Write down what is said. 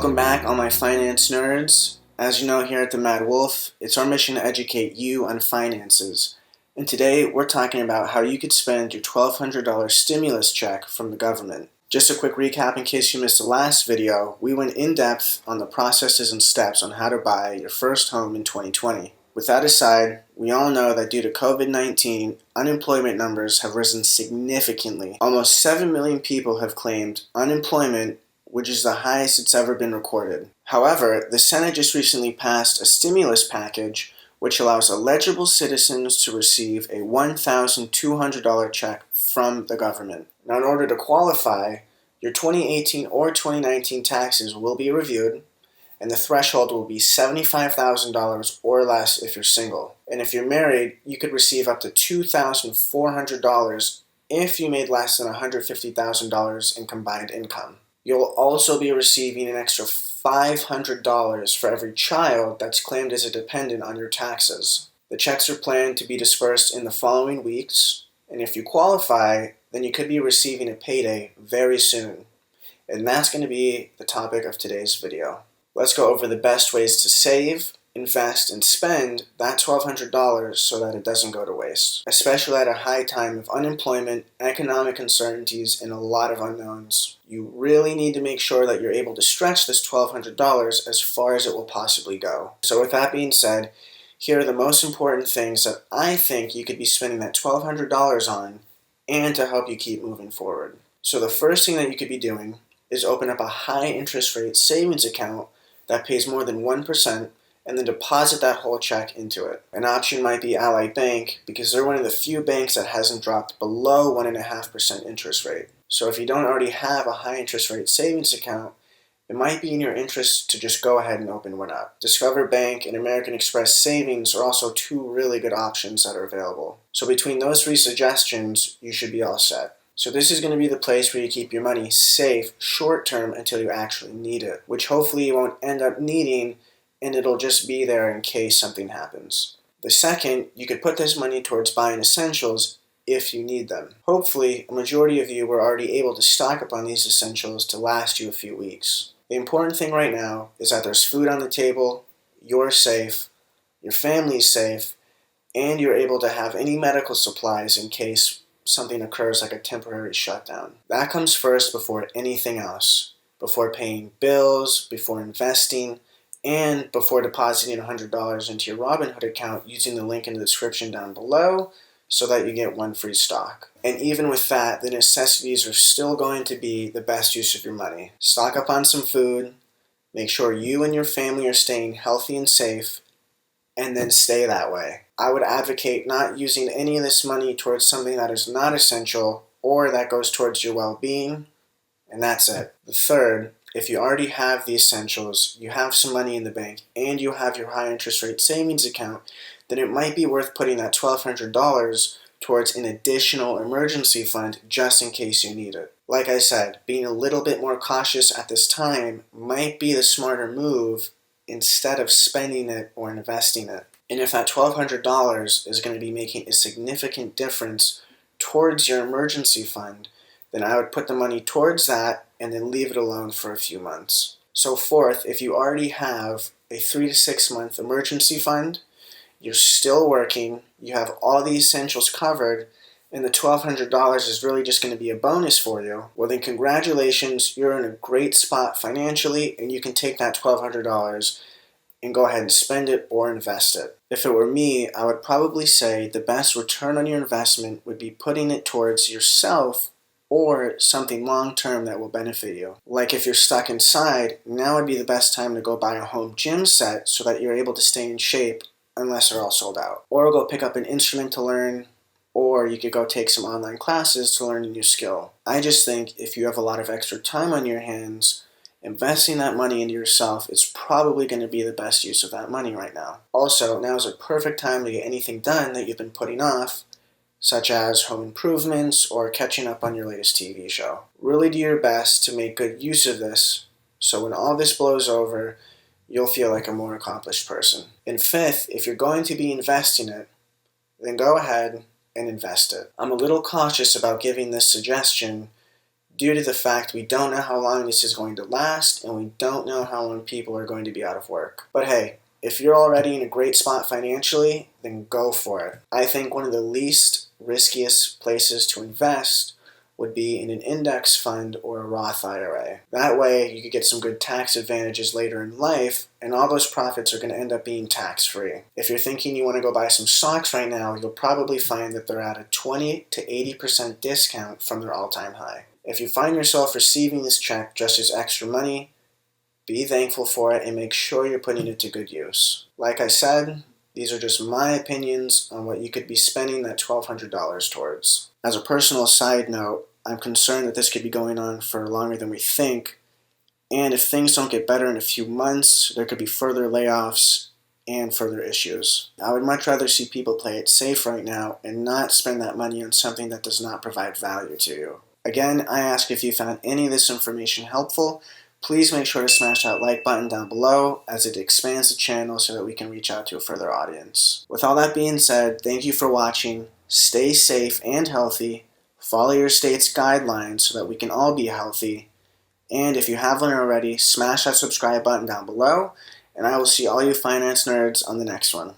Welcome back, all my finance nerds. As you know, here at the Mad Wolf, it's our mission to educate you on finances. And today, we're talking about how you could spend your $1,200 stimulus check from the government. Just a quick recap in case you missed the last video, we went in depth on the processes and steps on how to buy your first home in 2020. With that aside, we all know that due to COVID-19, unemployment numbers have risen significantly. Almost 7 million people have claimed unemployment, which is the highest it's ever been recorded. However, the Senate just recently passed a stimulus package which allows eligible citizens to receive a $1,200 check from the government. Now, in order to qualify, your 2018 or 2019 taxes will be reviewed, and the threshold will be $75,000 or less if you're single. And if you're married, you could receive up to $2,400 if you made less than $150,000 in combined income. You'll also be receiving an extra $500 for every child that's claimed as a dependent on your taxes. The checks are planned to be dispersed in the following weeks, and if you qualify, then you could be receiving a payday very soon. And that's going to be the topic of today's video. Let's go over the best ways to save, invest, and spend that $1,200 so that it doesn't go to waste, especially at a high time of unemployment, economic uncertainties, and a lot of unknowns. You really need to make sure that you're able to stretch this $1,200 as far as it will possibly go. So with that being said, here are the most important things that I think you could be spending that $1,200 on and to help you keep moving forward. So the first thing that you could be doing is open up a high interest rate savings account that pays more than 1% and then deposit that whole check into it. An option might be Ally Bank because they're one of the few banks that hasn't dropped below 1.5% interest rate. So if you don't already have a high interest rate savings account, it might be in your interest to just go ahead and open one up. Discover Bank and American Express Savings are also two really good options that are available. So between those three suggestions, you should be all set. So this is going to be the place where you keep your money safe short term until you actually need it, which hopefully you won't end up needing, and it'll just be there in case something happens. The second, you could put this money towards buying essentials if you need them. Hopefully, a majority of you were already able to stock up on these essentials to last you a few weeks. The important thing right now is that there's food on the table, you're safe, your family's safe, and you're able to have any medical supplies in case something occurs like a temporary shutdown. That comes first before anything else, before paying bills, before investing, and before depositing $100 into your Robinhood account using the link in the description down below so that you get one free stock. And even with that, the necessities are still going to be the best use of your money. Stock up on some food, make sure you and your family are staying healthy and safe, and then stay that way. I would advocate not using any of this money towards something that is not essential or that goes towards your well-being, and that's it. The third, if you already have the essentials, you have some money in the bank, and you have your high interest rate savings account, then it might be worth putting that $1,200 towards an additional emergency fund just in case you need it. Like I said, being a little bit more cautious at this time might be the smarter move instead of spending it or investing it. And if that $1,200 is going to be making a significant difference towards your emergency fund, then I would put the money towards that and then leave it alone for a few months. So fourth, if you already have a 3 to 6 month emergency fund, you're still working, you have all the essentials covered, and the $1,200 is really just going to be a bonus for you, well then congratulations, you're in a great spot financially and you can take that $1,200 and go ahead and spend it or invest it. If it were me, I would probably say the best return on your investment would be putting it towards yourself or something long-term that will benefit you. Like if you're stuck inside, now would be the best time to go buy a home gym set so that you're able to stay in shape unless they're all sold out. Or go pick up an instrument to learn, or you could go take some online classes to learn a new skill. I just think if you have a lot of extra time on your hands, investing that money into yourself is probably going to be the best use of that money right now. Also, now is a perfect time to get anything done that you've been putting off, such as home improvements or catching up on your latest TV show. Really do your best to make good use of this, so when all this blows over, you'll feel like a more accomplished person. And fifth, if you're going to be investing it, then go ahead and invest it. I'm a little cautious about giving this suggestion due to the fact we don't know how long this is going to last and we don't know how long people are going to be out of work. But hey, if you're already in a great spot financially, then go for it. I think one of the least riskiest places to invest would be in an index fund or a Roth IRA. That way you could get some good tax advantages later in life, and all those profits are going to end up being tax-free. If you're thinking you want to go buy some stocks right now, you'll probably find that they're at a 20 to 80% discount from their all-time high. If you find yourself receiving this check just as extra money, be thankful for it and make sure you're putting it to good use. Like I said, these are just my opinions on what you could be spending that $1,200 towards. As a personal side note, I'm concerned that this could be going on for longer than we think, and if things don't get better in a few months, there could be further layoffs and further issues. I would much rather see people play it safe right now and not spend that money on something that does not provide value to you. Again, I ask if you found any of this information helpful. Please make sure to smash that like button down below as it expands the channel so that we can reach out to a further audience. With all that being said, thank you for watching. Stay safe and healthy. Follow your state's guidelines so that we can all be healthy. And if you haven't already, smash that subscribe button down below, and I will see all you finance nerds on the next one.